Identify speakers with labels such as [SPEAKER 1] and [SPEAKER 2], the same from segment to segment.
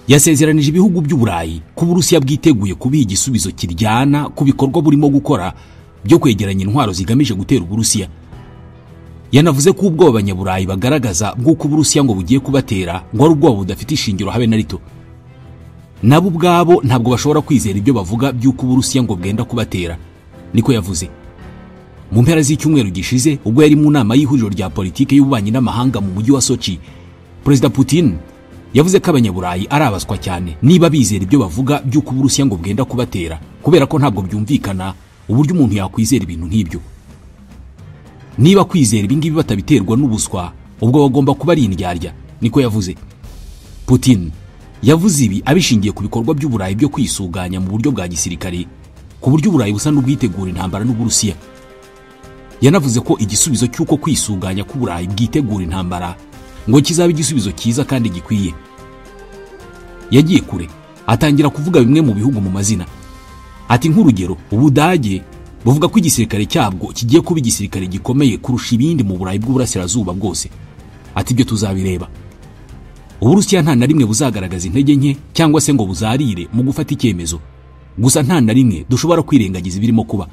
[SPEAKER 1] yasezeranije ibihugu by'Uburayi ko Uburusiya bwiteguye kubiha igisubizo kiryana ku bikorwa burimo gukora byo kwegeranya intwaro zigamije gutera Uburusiya. Yanavuze ko ubwoba abanyaburayi bagaragaza bw'uko Uburusiya ngo bugiye kubatera ngo ari ubwoba budafite ishingiro habe na rito. Nabo ubwabo ntabwo bashobora kwizera ibyo bavuga by'uko Uburusiya ngo bwenda kubatera, niko yavuze. Mu mpera z'icyumweru gishize ubwo yari mu nama y'ihuriro rya politike y'ububanyi n'amahanga mu mujyi wa Sochi, Perezida Putin yavuze ko abanyaburayi arabaswa cyane niba bizera ibyo bavuga by'uko Uburusiya ngo bwenda kubatera, kubera ko ntabwo byumvikana uburyo umuntu yakwizera ibintu nk'ibyo. Niba kwizera ibingibi batabiterwa n'ubuswa, ubwo bagomba kuba ari indyarya, niko yavuze. Putin yavuze ibi abishingiye ku bikorwa by'Uburayi byo kwisuganya mu buryo bwa gisirikare, ku buryo Uburayi busa n'ubwitegura intambara n'Uburusiya. Yanavuze ko igisubizo cy'uko kwisuganya k'Uburayi bwitegura intambara ngo kizaba igisubizo cyiza kandi gikwiye. Yagiye kure, atangira kuvuga bimwe mu bihugu mu mazina. Ati nk'urugero, Ubudage buvuga ko igisirikare cyabwo kigiye kuba igisirikare gikomeye kurusha ibindi mu Burayi bw'Uburasirazuba bwose. Ati ibyo tuzabireba. Uburusiya nta na rimwe buzagaragaza intege nke cyangwa se ngo buzarire mu gufata icyemezo. Gusa nta na rimwe dushobora kwirengagiza ibirimo kuba.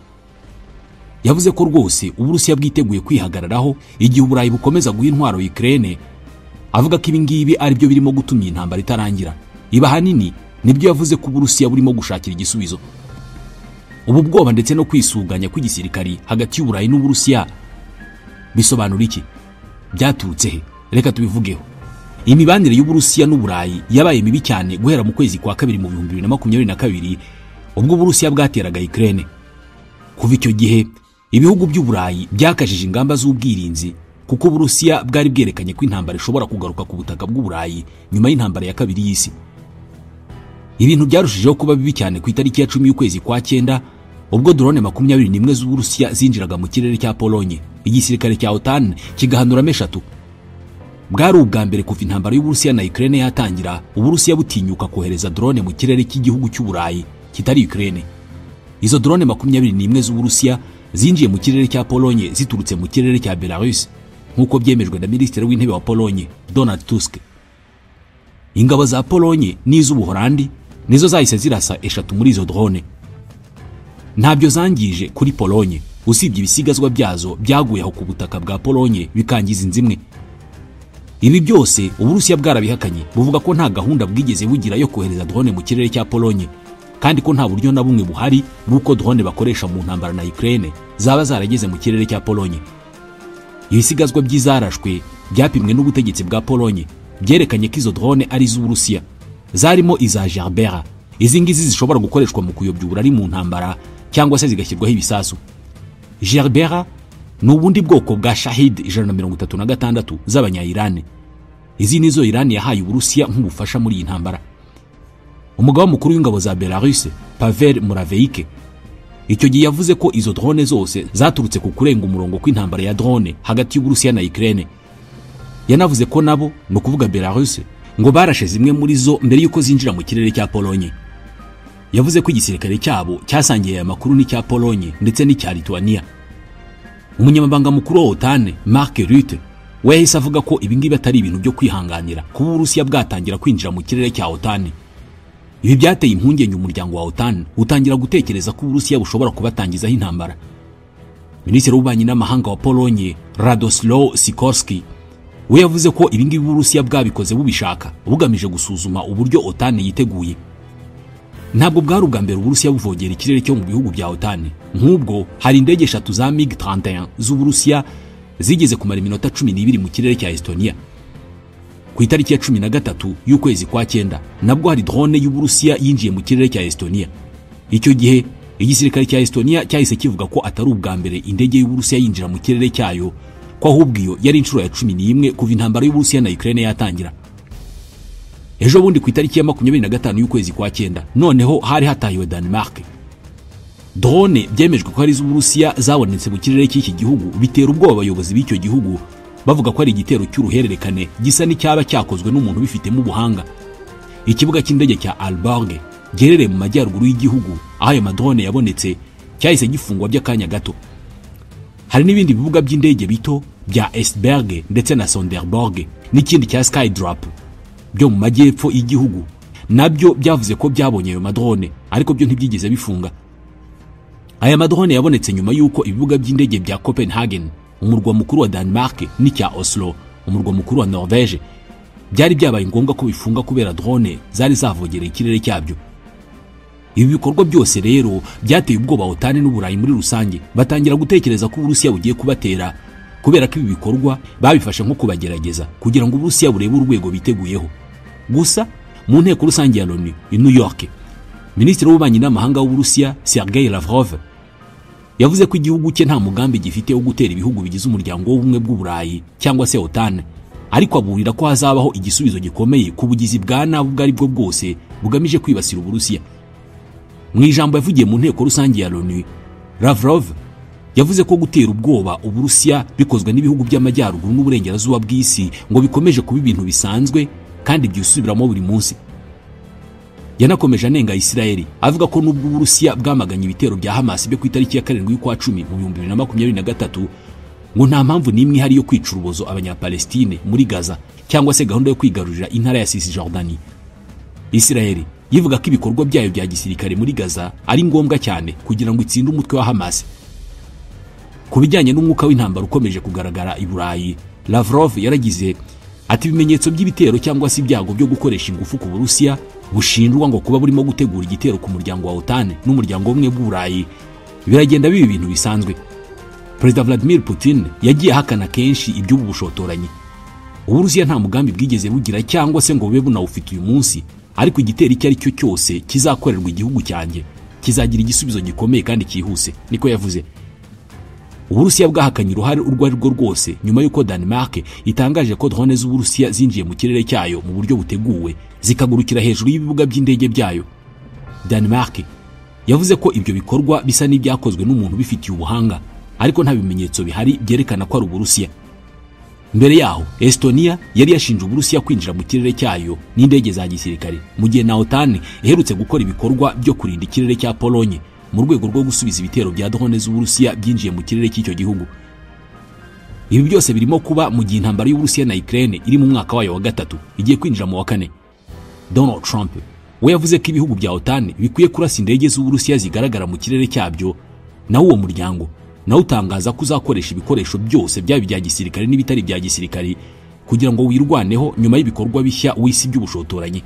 [SPEAKER 1] Yavuze ko rwose Uburusiya bwiteguye kwihagararaho igihe Uburayi bukomeza guha intwaro Ukraine, avuga ko ibingibi ari byo birimo gutuma intambara itarangira. Iba hanini nibyo yavuze ko Uburusiya burimo gushakira igisubizo. Ubu bwoba ndetse no kwisuganya kw'igisirikari hagati y'Uburayi n'Uburusiya bisobanura iki? Byaturutse he? Reka tubivugeho. Imibanire y'Uburusiya n'Uburayi yabaye mibi cyane guhera mu kwezi kwa kabiri mu 2022 ubwo Uburusiya bwateraga Ukraine. Kuva icyo gihe ibihugu by'Uburayi byakajije ingamba z'ubwirinzi kuko Uburusiya bwari bwerekanye ko intambara ishobora kugaruka ku butaka bw'Uburayi nyuma y'intambara ya kabiri y'isi. Ibintu byarushijeho kuba bibi cyane ku itariki ya 10 y'ukwezi kwa 9 ubwo drone 21 z'Uburusiya zinjiraga mu kirere cya Polonye, igisirikare cya OTAN kigahanura eshatu. Bwari ubwa mbere kuva intambara y'Uburusiya na Ukraine yatangira Uburusiya butinyuka kohereza drone mu kirere cy'igihugu cy'Uburayi kitari Ukraine. Izo drone 21 z'Uburusiya zinjiye mu kirere cya Polonye ziturutse mu kirere cya Belarus, nkuko byemejwe na Minisitiri w'Intebe wa Polonye Donald Tusk. Ingabo za Polonye n'iz'Ubuholandi nizo zahise zirasa eshatu muri izo drone. Ntabyo zangije kuri Polonye, usibye ibisigazwa byazo byaguye aho ku butaka bwa Polonye bikangiza inzimwe. Ibi byose Uburusiya bwarabihakanye, buvuga ko nta gahunda bwigeze bugira yo kohereza drone mu kirere cya Polonye, kandi ko nta buryo na bumwe buhari bw'uko drone bakoresha mu ntambara na Ukraine zaba zarageze mu kirere cya Polonye. Ibisigazwa by'izarashwe byapimwe n'ubutegetsi bwa Polonye byerekanye ko izo drone ari z'Uburusiya, zarimo iza Gerbera. Izi ngizi zishobora gukoreshwa mu kuyobya uburari mu ntambara cyangwa se zigashyirwaho ibisasu. Gerbera ni ubundi bwoko bwa Shahid 136 z'abanya-Iran. Izi nizo Iran yahaye Uburusiya nk'ubufasha muri iyi ntambara. Umugaba mukuru w'ingabo za Belarus, Pavel Muraveike, icyo gihe yavuze ko izo drone zose zaturutse ku kurenga umurongo kw'intambara ya drone hagati y'Uburusiya na Ukraine. Yanavuze ko nabo no kuvuga Belarus ngo barashe zimwe muri zo mbere yuko zinjira mu kirere cya Polonye. Yavuze ko igisirikare cyabo cyasangiye aya makuru n'icya Polonye ndetse n'icya Lithuania. Umunyamabanga mukuru wa OTAN Mark Rutte we yahise avuga ko ibingibi atari ibintu byo kwihanganira kuba Uburusiya bwatangira kwinjira mu kirere cya OTAN. Ibi byateye impungenge umuryango wa OTAN utangira gutekereza ko Uburusiya bushobora kubatangizaho intambara. Minisitiri w'ububanyi n'amahanga wa Polonye Radoslaw Sikorski we yavuze ko ibingibi Uburusiya bwabikoze bubishaka, bugamije gusuzuma uburyo OTAN yiteguye. Ntabwo bwari ubwa mbere Uburusiya buvogera ikirere cyo mu bihugu bya OTAN. Nk'ubwo hari indege 3 za MiG-31 z'Uburusiya zigeze kumara iminota 12 mu kirere cya Estonia. Ku itariki ya 13 y'ukwezi kwa 9 nabwo hari drone y'Uburusiya yinjiye mu kirere cya Estonia. Icyo gihe igisirikare cya Estonia cyahise kivuga ko atari ubwa mbere indege y'Uburusiya yinjira mu kirere cyayo, ko ahubwo iyo yari inshuro ya 11 kuva intambara y'Uburusiya na Ukraine yatangira. Ejo bundi ku itariki ya 25 y'ukwezi kwa 9 noneho hari hatahiwe Denmark. Drone byemejwe ko ari z'Uburusiya zabonetse mu kirere cy'iki gihugu, bitera ubwoba abayobozi b'icyo gihugu bavuga ko ari igitero cy'uruhererekane gisa n'icyaba cyakozwe n'umuntu bifitemo ubuhanga. Ikibuga cy'indege cya Aalborg giherereye mu majyaruguru y'igihugu aho ayo madrone yabonetse cyahise gifungwa by'akanya gato. Hari n'ibindi bibuga by'indege bito bya Esbjerg ndetse na Sonderborg n'ikindi cya Skydrop byo mu majyepfo y'igihugu nabyo byavuze ko byabonye ayo madrone, ariko byo ntibyigeze bifunga. Aya madrone yabonetse nyuma y'uko ibibuga by'indege bya Copenhagen, umurwa mukuru wa Denmark, n'icya Oslo, umurwa mukuru wa Norvege, byari byabaye ngombwa ko bifunga kubera drone zari zavogereye ikirere cyabyo. Ibi bikorwa byose rero byateye ubwoba OTAN n'Uburayi muri rusange, batangira gutekereza ko Uburusiya bugiye kubatera, kubera ko ibi bikorwa babifashe nko kubagerageza kugira ngo Uburusiya burebe urwego biteguyeho. Gusa mu nteko rusange ya Loni i New York, Minisitiri w'Ububanyi n'Amahanga w'Uburusiya Sergei Lavrov yavuze ko igihugu cye nta mugambi gifite wo gutera ibihugu bigize umuryango w'ubumwe bw'Uburayi cyangwa se OTAN, ariko aburira ko hazabaho igisubizo gikomeye ku bugizi bwa nabi ubwo ari bwo bwose bugamije kwibasira Uburusiya. Mu ijambo yavugiye mu nteko rusange ya Loni, Lavrov yavuze ko gutera ubwoba Uburusiya bikozwe n'ibihugu by'amajyaruguru n'uburengerazuba bw'isi ngo bikomeje kuba ibintu bisanzwe kandi byusubiramo buri munsi. Yanakomeje anenga Isiraheli avuga ko nubwo Uburusiya bwamaganye ibitero bya Hamas byo ku itariki ya 7 y'ukwa 10 mu 2023 ngo nta mpamvu n'imwe ihari yo kwica urubozo abanyapalestine muri Gaza cyangwa se gahunda yo kwigarurira intara ya Cisjordanie. Isiraheli yivuga ko ibikorwa byayo bya gisirikare muri Gaza ari ngombwa cyane kugira ngo itsinde umutwe wa Hamas. Ku bijyanye n'umwuka w'intambara ukomeje kugaragara i Burayi, Lavrov yaragize ati ibimenyetso by'ibitero cyangwa se ibyago byo gukoresha ingufu ku Burusiya bushinjwa ngo kuba burimo gutegura igitero ku muryango wa OTAN n'umuryango w'ubumwe bw'Uburayi biragenda biba ibintu bisanzwe. Perezida Vladimir Putin yagiye ahakana kenshi iby'ubu bushotoranyi. Uburusiya nta mugambi bwigeze bugira cyangwa se ngo bube bunawufite uyu munsi, ariko igitero icyo ari cyo cyose kizakorerwa igihugu cyanjye kizagira igisubizo gikomeye kandi cyihuse, niko yavuze. Uburusiya bwahakanye uruhare urwo ari rwo rwose nyuma y'uko Denmark itangaje ko drone z'Uburusiya zinjiye mu kirere cyayo mu buryo buteguwe zikagurukira hejuru y'ibibuga by'indege byayo. Denmark yavuze ko ibyo bikorwa bisa n'ibyakozwe n'umuntu bifitiye ubuhanga, ariko nta bimenyetso bihari byerekana ko ari Uburusiya. Mbere yaho, Estonia yari yashinje Uburusiya kwinjira mu kirere cyayo n'indege za gisirikare, mu gihe na OTAN iherutse gukora ibikorwa byo kurinda ikirere cya Polonye mu rwego rwo gusubiza ibitero bya drone z'Uburusiya byinjiye mu kirere cy'icyo gihugu. Ibi byose birimo kuba mu gihe intambara y'Uburusiya na Ukraine iri mu mwaka wayo wa 3 igiye kwinjira mu wa 4. Donald Trump we yavuze ko ibihugu bya OTAN bikwiye kurasa indege z'Uburusiya zigaragara mu kirere cyabyo, nawo uwo muryango nawe utangaza ko uzakoresha ibikoresho byose byaba bya gisirikare n'ibitari bya gisirikare kugira ngo wirwaneho nyuma y'ibikorwa bishya w'isi by'ubushotoranyi.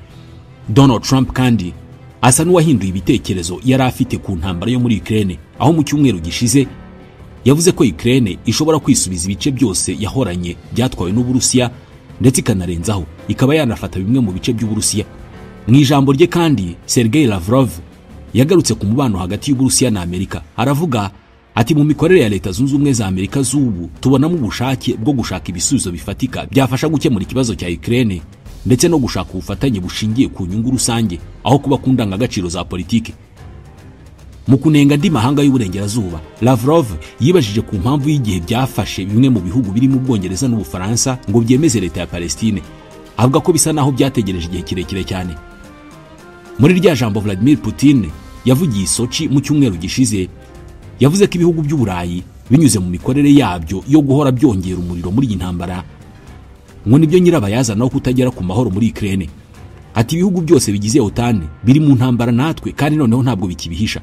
[SPEAKER 1] Donald Trump kandi asa n'uwahinduye ibitekerezo yari afite ku ntambara yo muri Ukraine, aho mu cyumweru gishize yavuze ko Ukraine ishobora kwisubiza ibice byose yahoranye byatwawe n'Uburusiya ndetse ikanarenzaho ikaba yanafata bimwe mu bice by'Uburusiya. Mu ijambo rye kandi Sergei Lavrov yagarutse ku mubano hagati y'Uburusiya na Amerika, aravuga ati mu mikorere ya Leta Zunze Ubumwe za Amerika z'ubu tubonamo ubushake bwo gushaka ibisubizo bifatika byafasha gukemura ikibazo cya Ukraine ndetse no gushaka ubufatanye bushingiye ku nyungu rusange aho kuba ku ndangagaciro za politiki. Mu kunenga andi mahanga y'uburengerazuba, Lavrov yibajije ku mpamvu y'igihe byafashe bimwe mu bihugu biri mu Bwongereza n'Ubufaransa ngo byemeze leta ya Palestine, avuga ko bisa naho byategereje igihe kirekire cyane. Muri rya jambo Vladimir Putin yavugiye i Sochi mu cyumweru gishize, yavuze ko ibihugu by'Uburayi binyuze mu mikorere yabyo yo guhora byongera umuriro muri iyi ntambara ngo nibyo nyirabayazana no kutagera ku mahoro muri Ukraine. Ati ibihugu byose bigize OTAN biri mu ntambara natwe kandi noneho ntabwo bikibihisha.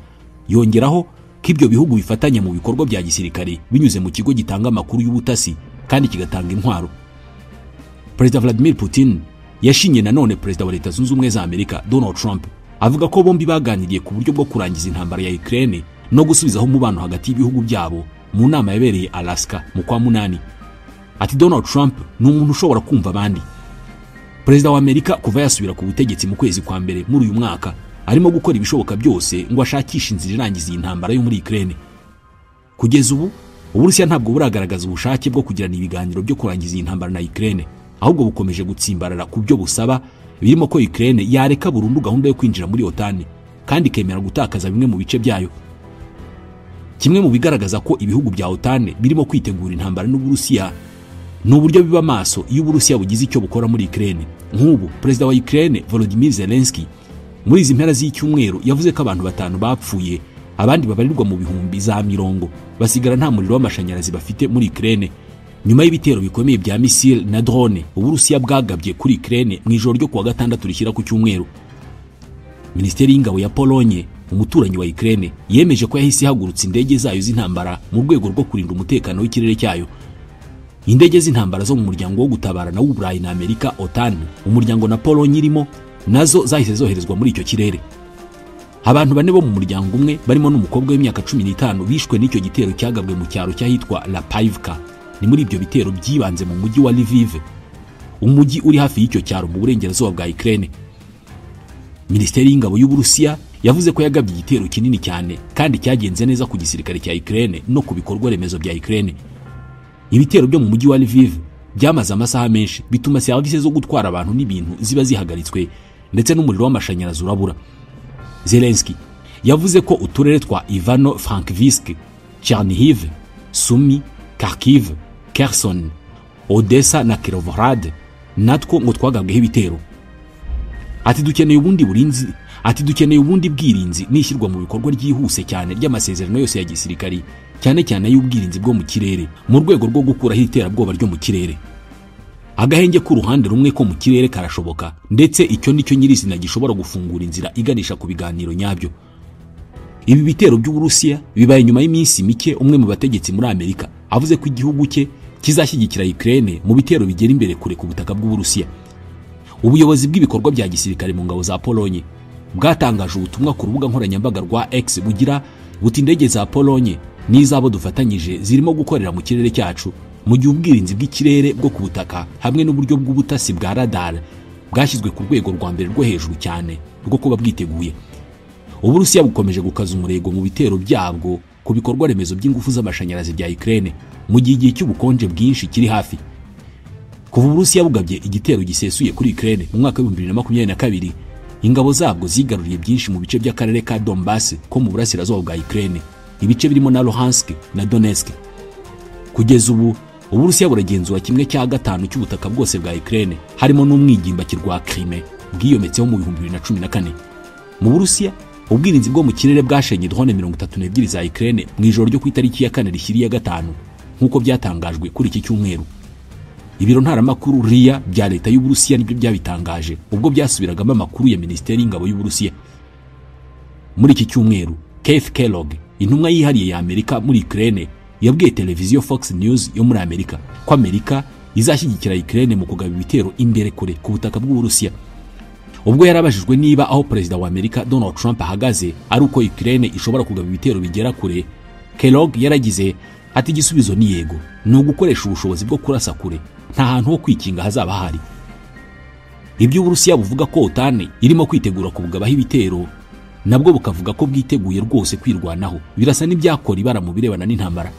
[SPEAKER 1] Yongeraho ko ibyo bihugu bifatanya mu bikorwa bya gisirikare binyuze mu kigo gitanga amakuru y'ubutasi kandi kigatanga intwaro. Perezida Vladimir Putin yashinye nanone Perezida wa Leta Zunze Ubumwe za Amerika Donald Trump, avuga ko bombi baganiriye ku buryo bwo kurangiza intambara ya Ukraine no gusubizaho umubano hagati y'ibihugu byabo mu nama yabereye Alaska mu kwa 8. Ati Donald Trump ni umuntu ushobora kumva abandi. Perezida wa Amerika kuva yasubira ku butegetsi mu kwezi kwa mbere muri uyu mwaka arimo gukora ibishoboka byose ngo ashakishe inzira irangiza iyi ntambara yo muri Ukraine. Kugeza ubu Uburusiya ntabwo buragaragaza ubushake bwo kugirana ibiganiro byo kurangiza iyi ntambara na Ukraine, ahubwo bukomeje gutsimbarara ku byo busaba birimo ko Ukraine yareka burundu gahunda yo kwinjira muri OTAN kandi ikemera gutakaza bimwe mu bice byayo. Kimwe mu bigaragaza ko ibihugu bya OTAN birimo kwitegura intambara n'Uburusiya n'uburyo biba maso iyo Uburusiya bugize icyo bukora muri Ukraine. Nk'ubu Perezida wa Ukraine Volodymyr Zelensky muri izi mpera z'icyumweru yavuze ko abantu 5 bapfuye, abandi babarirwa mu bihumbi za mirongo basigara nta muriro w'amashanyarazi bafite muri Ukraine nyuma y'ibitero bikomeye bya missile na drone Uburusiya bwagabye kuri Ukraine mu ijoro ryo kuwa 6 rishyira ku cyumweru. Minisiteri y'ingabo ya Polonye, umuturanyi wa Ukraine, yemeje ko yahise ihagurutsa indege zayo z'intambara mu rwego rwo kurinda umutekano w'ikirere cyayo. Indege z'intambara zo mu muryango wo gutabarana w'Uburayi na Amerika OTAN, umuryango na Polonye irimo, nazo zahise zoherezwa muri icyo kirere. Abantu bane bo mu muryango umwe barimo n'umukobwa w'imyaka 15 bishwe n'icyo gitero cyagabwe mu cyaro cyahitwa Lapayivka. Ni muri ibyo bitero byibanze mu mujyi wa Lviv, umujyi uri hafi y'icyo cyaro mu burengerazuba bwa Ukraine. Minisiteri y'ingabo y'Uburusiya yavuze ko yagabye igitero kinini cyane kandi cyagenze neza ku gisirikare cya Ukraine no ku bikorwa remezo bya Ukraine. Ibitero byo mu mujyi wa Lviv byamaze amasaha menshi, bituma serivisi zo gutwara abantu n'ibintu ziba zihagaritswe ndetse n'umuriro w'amashanyarazi urabura. Zelensky yavuze ko uturere twa Ivano-Frankivsk, Chernihiv, Sumy, Kharkiv, Kherson, Odessa na Kirovohrad natwo ngo twagabweho ibitero. Ati dukeneye ubundi bwirinzi n'ishyirwa mu bikorwa ryihuse cyane ry'amasezerano yose ya gisirikari, cyane cyane y'ubwirinzi bwo mu kirere mu rwego rwo gukuraho iterabwoba ryo mu kirere. Agahenge ku ruhande rumwe ko mu kirere karashoboka, ndetse icyo nicyo nyirizina gishobora gufungura inzira iganisha ku biganiro nyabyo. Ibi bitero by'Uburusiya bibaye nyuma y'iminsi mike umwe mu bategetsi muri Amerika avuze ko igihugu cye kizashyigikira Ukraine mu bitero bigera imbere kure ku butaka bw'Uburusiya. Ubuyobozi bw'ibikorwa bya gisirikare mu ngabo za Polonye bwatangaje ubutumwa ku rubuga nkoranyambaga rwa X bugira buti indege za Polonye n'izabo dufatanyije zirimo gukorera mu kirere cyacu, mu gihe ubwirinzi bw'ikirere bwo ku butaka hamwe n'uburyo bw'ubutasi bwa radar bwashyizwe ku rwego rwa mbere rwo hejuru cyane rwo kuba bwiteguye. Uburusiya bukomeje gukaza umurego mu bitero byabwo ku bikorwa remezo by'ingufu z'amashanyarazi bya Ukraine mu gihe igihe cy'ubukonje bwinshi kiri hafi. Kuva Uburusiya bugabye igitero gisesuye kuri Ukraine mu mwaka wa 2022, ingabo zabwo zigaruriye byinshi mu bice by'akarere ka Donbass ko mu burasirazuba bwa Ukraine, ibice birimo na Luhansk na Donetsk. Kugeza ubu Uburusiya buragenzura 1/5 cy'ubutaka bwose bwa Ukraine, harimo n'umwigimbaki rwa Crimea bwiyometseho mu 2014. Mu Burusiya ubwirinzi bwo mu kirere bwashenye drone 32 za Ukraine mu ijoro ryo ku itariki ya 4 rishyiriye 5 nk'uko byatangajwe kuri iki cyumweru. Ibiro ntaramakuru RIA bya leta y'Uburusiya nibyo byabitangaje ubwo byasubiragamo amakuru ya Minisiteri y'ingabo y'Uburusiya. Muri iki cyumweru, Keith Kellogg, intumwa yihariye ya Amerika muri Ukraine, yabwiye televiziyo Fox News yo muri Amerika ko Amerika izashyigikira Ukraine mu kugaba ibitero imbere kure ku butaka bw'Uburusiya. Ubwo yarabajijwe niba aho Perezida wa Amerika Donald Trump ahagaze ari uko Ukraine ishobora kugaba ibitero bigera kure, Kellogg yaragize ati igisubizo ni yego, ni ugukoresha ubushobozi bwo kurasa kure, nta hantu ho kwikinga hazaba hari. Ibyo Uburusiya buvuga ko OTAN irimo kwitegura kubugabaho ibitero, nabwo bukavuga ko bwiteguye rwose kwirwanaho, birasa n'ibyakora ibara mu birebana n'intambara.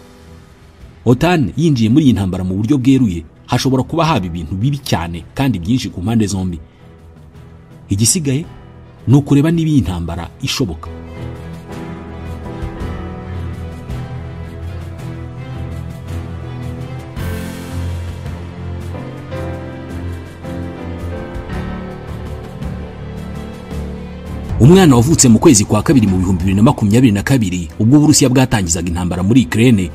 [SPEAKER 1] OTAN yinjiye muri iyi ntambara mu buryo bweruye, hashobora kuba haba ibintu bibi cyane kandi byinshi ku mpande zombi. Igisigaye ni ukureba niba iyi ntambara ishoboka. Umwana wavutse mu kwezi kwa kabiri mu 2022 ubwo Uburusiya bwatangizaga intambara muri Ukraine,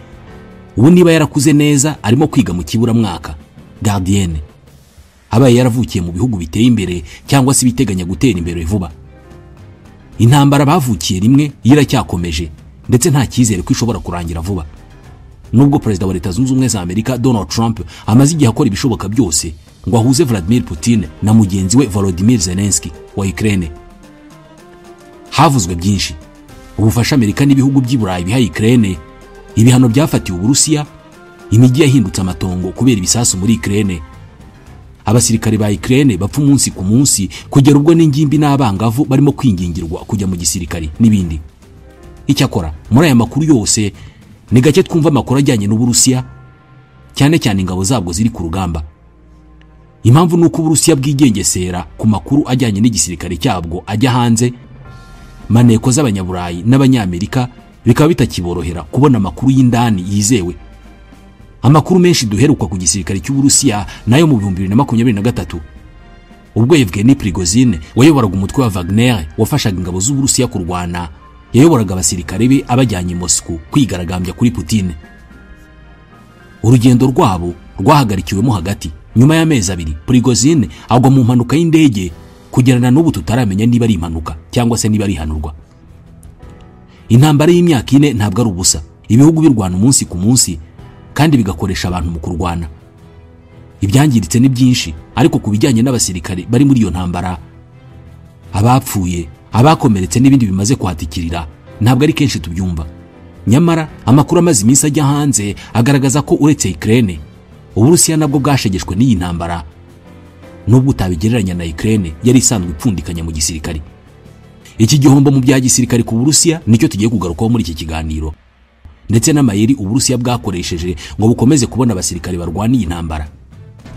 [SPEAKER 1] ubu niba yarakuze neza arimo kwiga mu kiburamwaka Guardian. Abaye yaravukiye mu bihugu biteye imbere cyangwa se biteganya gutera imbere vuba. Intambara bavukiye rimwe iracyakomeje ndetse nta cyizere ko ishobora kurangira vuba. Nubwo Perezida wa Leta Zunze Ubumwe za Amerika Donald Trump amaze igihe akora ibishoboka byose ngo ahuze Vladimir Putin na mugenzi we Volodymyr Zelensky wa Ukraine. Havuzwe byinshi: ubufasha Amerika n'ibihugu by'Iburayi biha Ukraine, ibihano byafatiwe Uburusiya, imijyi yahindutse amatongo kubera ibisasu muri Ukraine, abasirikare ba Ukraine bapfa umunsi ku munsi kugera ubwo n'ingimbi n'abangavu barimo kwingingirwa kujya mu gisirikare n'ibindi. Icyakora muri aya makuru yose ni gake twumva amakuru ajyanye n'Uburusiya, cyane cyane ingabo zabwo ziri ku rugamba. Impamvu nuko Uburusiya bwigengesera ku makuru ajyanye n'igisirikare cyabwo ajya hanze, maneko z'abanyaburayi n'abanyamerika bikaba bitakiborohera kubona amakuru y'indani yizewe. Amakuru menshi duheruka ku gisirikare cy'Uburusiya nayo mu 2023 ubwo Yevgeny Prigozhin wayoboraga umutwe wa Wagner wafashaga ingabo z'Uburusiya kurwana, yayoboraga abasirikare be abajyanye Moscow kwigaragambya kuri Putin. Urugendo rwabo rwahagarikiwemo hagati. Nyuma y'amezi 2 Prigozhin agwa mu mpanuka y'indege kugerana n'ubu tutaramenya niba ari impanuka cyangwa se niba ari hanurwa. Intambara y'imyaka 4 ntabwo ari ubusa. Ibihugu birwana umunsi ku munsi kandi bigakoresha abantu mu kurwana. Ibyangiritse ni byinshi, ariko kubijyanye n'abasirikare bari muri iyo ntambara, abapfuye, abakomeretse n'ibindi bimaze kwatikirira, ntabwo ari kenshi tubyumva. Nyamara amakuru amaze iminsi ajya hanze agaragaza ko uretse Ukraine, Uburusiya nabwo bwashegeshwe n'iyi ntambara. Nubwo utabigereranya na Ukraine yari isanzwe ipfundikanya mu gisirikare. Iki gihombo mu bya gisirikare ku Burusiya nicyo tugiye kugarukaho muri iki kiganiro, ndetse n'amayeri Uburusiya bwakoresheje ngo bukomeze kubona abasirikare barwana iyi ntambara.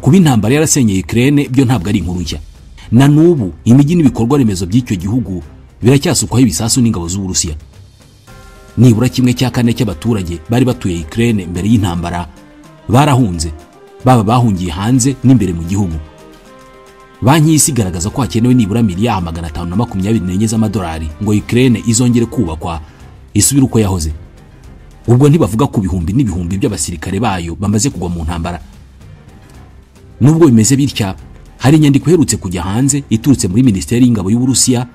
[SPEAKER 1] Kuba intambara yarasenyeye Ukraine byo ntabwo ari inkuru nshya. Na nubu imijyi n'ibikorwa remezo by'icyo gihugu biracyasukwaho ibisasu n'ingabo z'Uburusiya. Nibura 1/4 cy'abaturage bari batuye Ukraine mbere y'intambara barahunze, baba bahungiye hanze n'imbere mu gihugu. Banki y'isi igaragaza ko hakenewe nibura miliyari 524 z'amadolari ngo Ukraine izongere kubakwa isubire uko yahoze. Ubwo ntibavuga ku bihumbi n'ibihumbi by'abasirikare bayo bamaze kugwa mu ntambara. Nubwo bimeze bitya, hari inyandiko iherutse kujya hanze iturutse muri Minisiteri y'Ingabo y'Uburusiya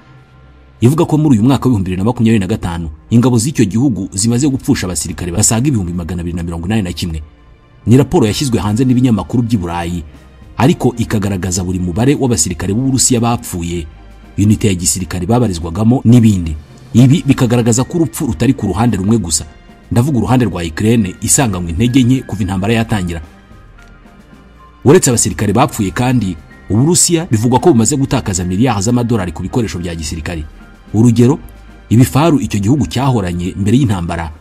[SPEAKER 1] ivuga ko muri uyu mwaka wa 2025 ingabo z'icyo gihugu zimaze gupfusha abasirikare basaga 281. Ni raporo yashyizwe hanze n'ibinyamakuru by'i Burayi, ariko ikagaragaza buri mubare w'abasirikare b'Uburusiya bapfuye, unité ya gisirikare babarizwagamo n'ibindi. Ibi bikagaragaza ko urupfu rutari ku ruhande rumwe gusa. Ndavuga uruhande rwa Ukraine isanganywe intege nke kuva intambara yatangira. Uretse abasirikare bapfuye kandi, Uburusiya bivugwa ko bumaze gutakaza miliyari z'amadolari ku bikoresho bya gisirikare. Urugero, ibifaru icyo gihugu cyahoranye mbere y'intambara,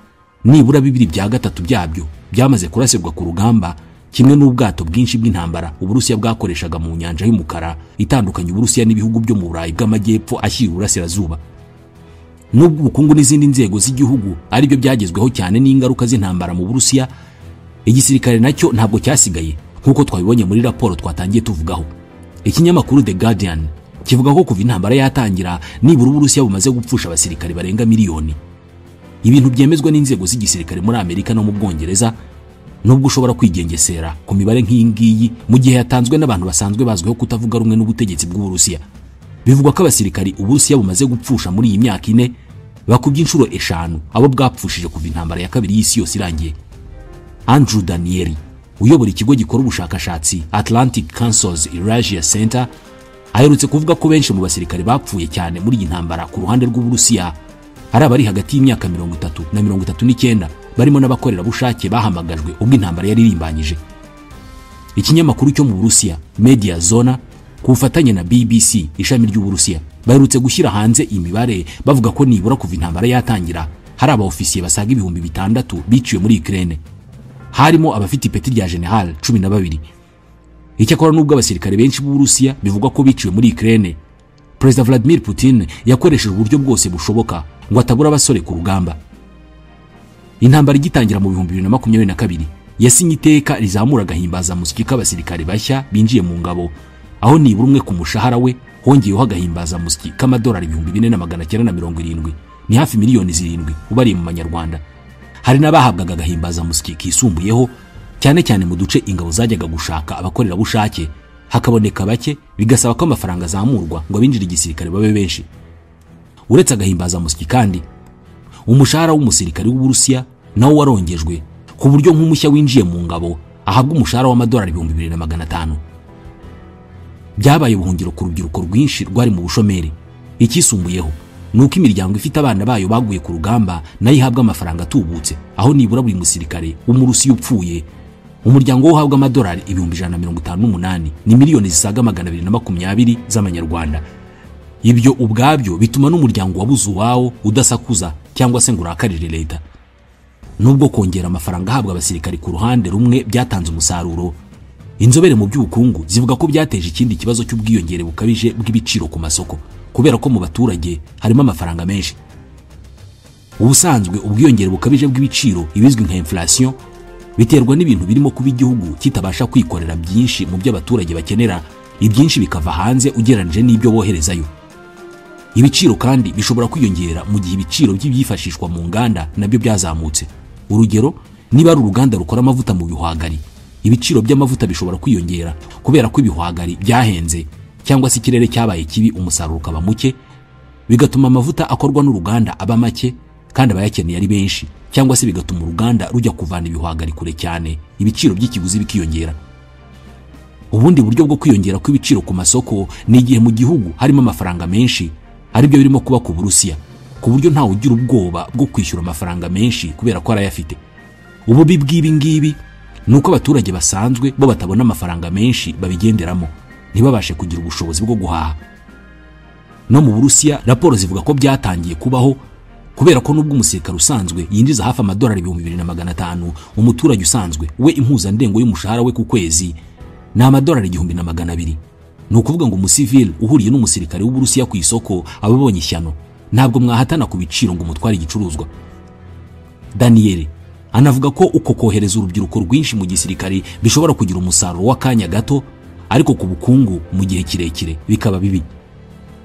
[SPEAKER 1] nibura 2/3 byabyo byamaze kurasirwa ku rugamba, kimwe n'ubwato bwinshi bw'intambara Uburusiya bwakoreshaga mu nyanja y'umukara itandukanye Uburusiya n'ibihugu byo mu Burayi bw'amajyepfo ashyira Uburasirazuba. Nubwo ubukungu n'izindi nzego z'igihugu ari byo byagezweho cyane n'ingaruka z'intambara mu Burusiya, igisirikare nacyo ntabwo cyasigaye, nkuko twabibonye muri raporo twatangiye tuvugaho. Ikinyamakuru The Guardian kivuga ko kuva intambara yatangira nibura Uburusiya bumaze gupfusha abasirikare barenga miliyoni. Ibintu byemezwa n'inzego z'igisirikare muri Amerika no mu Bwongereza, nubwo ushobora kwigengesera ku mibare nk'iyi ngiyi mu gihe yatanzwe n'abantu basanzwe bazwiho kutavuga rumwe n'ubutegetsi bw'Uburusiya. Bivugwa ko abasirikare Uburusiya bumaze gupfusha muri iyi myaka 4 bakubye inshuro 5 abo bwapfushije kuva intambara ya kabiri y'isi yose irangiye. Andrew Danieli, uyobora ikigo gikora ubushakashatsi Atlantic Council's Eurasia Center, aherutse kuvuga ko benshi mu basirikare bapfuye cyane muri iyi ntambara ku ruhande rw'Uburusiya ari abari hagati y'imyaka 30 na 39, barimo n'abakorera bushake bahamagajwe ubwo intambara yari irimbanyije. Ikinyamakuru cyo mu Burusiya Media Zona ku bufatanye na BBC ishami ry'Uburusiya baherutse gushyira hanze imibare bavuga ko nibura kuva intambara yatangira hari abaofisiye basaga 6,000 biciwe muri Ukraine, harimo abafite ipeti rya General 12. Icyakora nubwo abasirikare benshi b'Uburusiya bivugwa ko biciwe muri Ukraine, Perezida Vladimir Putin yakoresheje uburyo bwose bushoboka ngo atabura abasore ku rugamba. Intambara igitangira mu 2022 yasinye iteka rizamura agahimbazamusyi k'abasirikare bashya binjiye mu ngabo, aho nibura umwe ku mushahara we hongeyeho agahimbazamusyi k'amadolari 4,970, ni hafi miliyoni 7 ubariye mu manyarwanda. Hari n'abahabwaga agahimbazamusyi kisumbuyeho, cyane cyane mu duce ingabo zajyaga gushaka abakorera bushake hakaboneka bake, bigasaba ko amafaranga azamurwa ngo abinjire igisirikare babe benshi. Uretse agahimbazamusyi kandi, umushahara w'umusirikare w'Uburusiya nawo warongejwe ku buryo nk'umushya winjiye mu ngabo ahabwa umushahara w'amadolari 2,500. Byabaye ubuhungiro ku rubyiruko rwinshi rwari mu bushomeri. Ikisumbuyeho nuko imiryango ifite abana bayo baguye ku rugamba nayo ihabwa amafaranga atubutse, aho nibura buri musirikare w'Umurusiya upfuye umuryango uhabwa amadolari 158, ni miliyoni zisaga 220 z'amanyarwanda. Ibyo ubwabyo bituma n'umuryango wabuze uwawo udasakuza cyangwa se ngo urakarire leta. Nubwo kongera amafaranga ahabwa abasirikare ku ruhande rumwe byatanze umusaruro, inzobere mu by'ubukungu zivuga ko byateje ikindi kibazo cy'ubwiyongere bukabije bw'ibiciro ku masoko, kubera ko mu baturage harimo amafaranga menshi. Ubusanzwe ubwiyongere bukabije bw'ibiciro ibizwi nka inflation biterwa n'ibintu birimo kuba igihugu kitabasha kwikorera byinshi mu byo abaturage bakenera, ibyinshi bikava hanze ugereranije n'ibyo boherezayo. Ibiciro kandi bishobora kwiyongera mu gihe ibiciro by'ibyifashishwa mu nganda nabyo byazamutse. Urugero, niba ari uruganda rukora amavuta mu bihwagari, ibiciro by'amavuta bishobora kwiyongera kubera ko ibihwagari byahenze cyangwa se ikirere cyabaye kibi umusaruro ukaba muke, bigatuma amavuta akorwa n'uruganda aba make kandi abayakeneye ari benshi, cyangwa se bigatuma uruganda rujya kuvana ibihwagari kure cyane, ibiciro by'ikiguzi bikiyongera. Ubundi buryo bwo kwiyongera kw'ibiciro ku masoko ni igihe mu gihugu harimo amafaranga menshi, aribyo birimo kuba ku Burusiya, ku buryo ntawe ugira ubwoba bwo kwishyura amafaranga menshi kubera ko arayafite. Ububi bw'ibi ngibi nuko abaturage basanzwe bo batabona amafaranga menshi babigenderamo, ntibabashe kugira ubushobozi bwo guhaha. No mu Burusiya raporo zivuga ko byatangiye kubaho kubera ko nubwo umusirikare usanzwe yinjiza hafi amadolari 2,500, umuturage usanzwe we impuzandengo y'umushahara we ku kwezi ni amadolari 1,200. Ni ukuvuga ngo umusivili uhuriye n'umusirikare w'Uburusiya ku isoko ababonye ishyano, ntabwo mwahatana ku biciro ngo umutware igicuruzwa. Daniel anavuga ko uko kohereza urubyiruko rwinshi mu gisirikare bishobora kugira umusaruro w'akanya gato, ariko ku bukungu mu gihe kirekire bikaba bibi.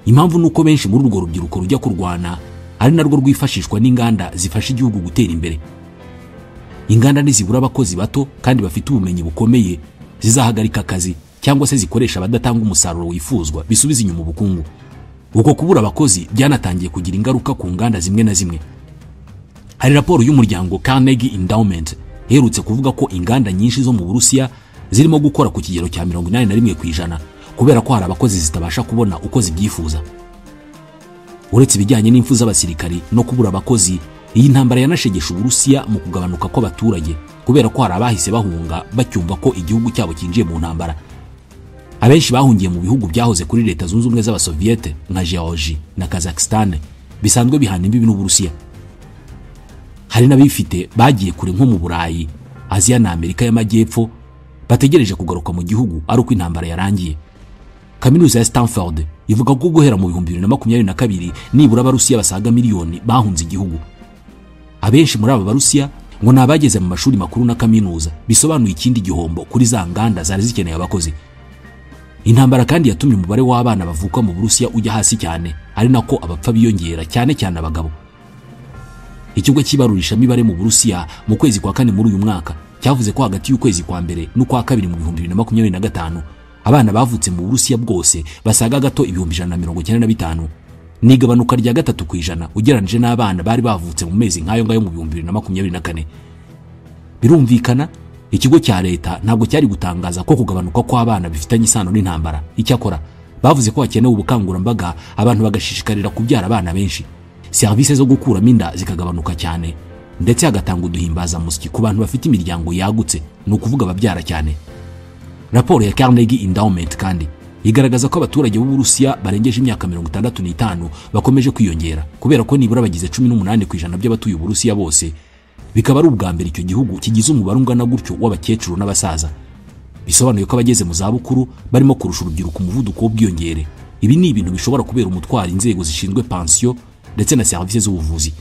[SPEAKER 1] Impamvu nuko benshi muri urwo rubyiruko rujya kurwana ari narwo rwifashishwa n'inganda zifasha igihugu gutera imbere. Inganda nizibura abakozi bato kandi bafite ubumenyi bukomeye, zizahagarika akazi cyangwa se zikoresha abadatanga umusaruro wifuzwa, bisubiza inyuma ubukungu. Uko kubura abakozi byanatangiye kugira ingaruka ku nganda zimwe na zimwe. Hari raporo y'umuryango Carnegie Endowment iherutse kuvuga ko inganda nyinshi zo mu Burusiya zirimo gukora ku kigero cya 81% kubera ko hari abakozi zitabasha kubona uko zibyifuza. Uretse ibijyanye n'imfu z'abasirikari no kubura abakozi, iyi ntambara yanashegesha Uburusiya mu kugabanuka kw'abaturage kubera ko hari abahise bahunga bacyumva ko igihugu cyabo kinjiye mu ntambara. Abenshi bahungiye mu bihugu byahoze kuri Leta Zunze Ubumwe z'Abasoviete nka Georgia na Kazakhstan, bisanzwe bihana imbibi n'Uburusiya. Hari n'abifite bagiye kure nko mu Burayi, Aziya na Amerika y'Amajyepfo, bategereje kugaruka mu gihugu ari uko intambara yarangiye. Kaminuza ya Stanford ivuga ko guhera mu 2022 nibura abarusiya basaga miliyoni bahunze igihugu. Abenshi muri aba barusiya ngo nabageze mu mashuri makuru na kaminuza, bisobanuye ikindi gihombo kuri za nganda zari zikeneye abakozi. Intambara kandi yatumye umubare w'abana bavuka mu Burusiya ujya hasi cyane, ari nako abapfa biyongera cyane cyane abagabo. Ikigo kibarurisha mibare mu Burusiya mu kwezi kwa kane muri uyu mwaka cyavuze ko hagati y'ukwezi kwa mbere n'ukwa kabiri mu 2025 abana bavutse mu Burusiya bwose basaga gato 195, nigabanuka rya 3% ugeranije n'abana bari bavutse mu mezi nkayo ngayo mu 2024. Birumvikana ikigo cya leta ntabwo cyari gutangaza ko kugabanuka kw'abana bifitanye isano n'intambara. Icyakora bavuze ko hakenewe ubukangurambaga abantu bagashishikarira kubyara abana benshi, service zo gukuramo inda zikagabanuka cyane, ndetse hagatanga uduhimbaza musyi ku bantu bafite imiryango yagutse, ni ukuvuga ababyara cyane. Raporo ya Carnegie Endowment kandi igaragaza ko abaturage b'Uburusiya barengeje imyaka 65 bakomeje kwiyongera, kubera ko nibura bagize 18% by'abatuye Uburusiya bose, bikaba ari ubwa mbere icyo gihugu kigize umubare ungana gutyo w'abakecuru n'abasaza. Bisobanuye ko abageze mu zabukuru barimo kurusha urubyiruko umuvuduko w'ubwiyongere. Ibi ni ibintu bishobora kubera umutwaro inzego zishinzwe pension ndetse na service z'ubuvuzi.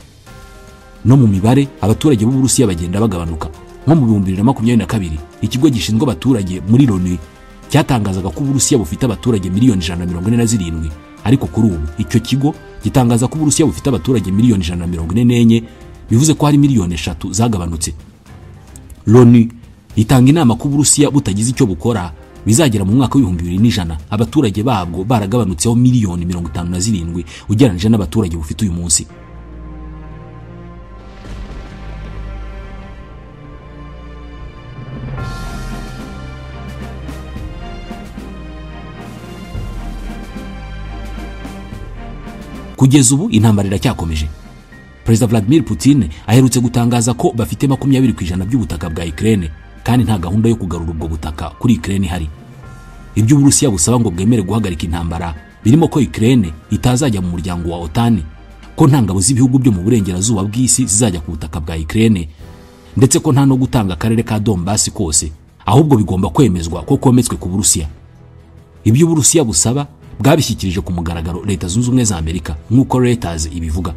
[SPEAKER 1] No mu mibare abaturage b'Uburusiya bagenda bagabanuka. Nko mu 2022 ikigo gishinzwe abaturage muri Loni cyatangazaga ko Uburusiya bufite abaturage miliyoni 147, ariko kuri ubu icyo kigo gitangaza ko Uburusiya bufite abaturage miliyoni 144, bivuze ko hari miliyoni 3 zagabanutse. Loni itanga inama ko Uburusiya butagize icyo bukora bizagera mu mwaka w'2100 abaturage babwo baragabanutseho miliyoni 57 ugeranije n'abaturage bufite uyu munsi. Kugeza ubu intambara iracyakomeje. Perezida Vladimir Putin aherutse gutangaza ko bafite 20% by'ubutaka bwa Ukraine kandi nta gahunda yo kugarura ubwo butaka kuri Ukraine hari. Ibyo Uburusiya busaba ngo bwemere guhagarika intambara birimo ko Ukraine itazajya mu muryango wa OTAN, ko nta ngabo z'ibihugu byo mu burengerazuba bw'isi zizajya ku butaka bwa Ukraine, ndetse ko nta no gutanga akarere ka Donbass kose, ahubwo bigomba kwemezwa ko kometswe ku Burusiya. Ibyo Uburusiya busaba bwabishyikirije ku mugaragaro Leta Zunze Ubumwe za Amerika nk'uko Reuters ibivuga.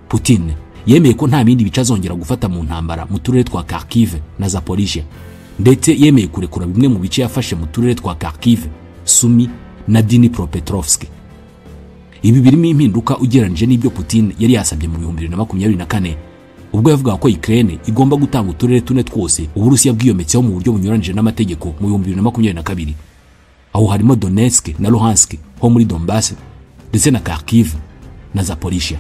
[SPEAKER 1] Putin yemeye ko nta bindi bice azongera gufata mu ntambara mu turere twa Kharkiv na Zaporizhia, ndetse yemeye kurekura bimwe mu bice yafashe mu turere twa Kharkiv, Sumy na Dnipropetrovsk. Ibi birimo impinduka ugeranije n'ibyo Putin yari yasabye mu 2024 ubwo yavuga ko Ukraine igomba gutanga uturere tune twose Uburusiya bwiyometseho mu buryo bunyuranije n'amategeko mu 2022. aho harimo Donetsk na Luhansk ho muri Donbass ndetse na Kharkiv na Zaporizhia.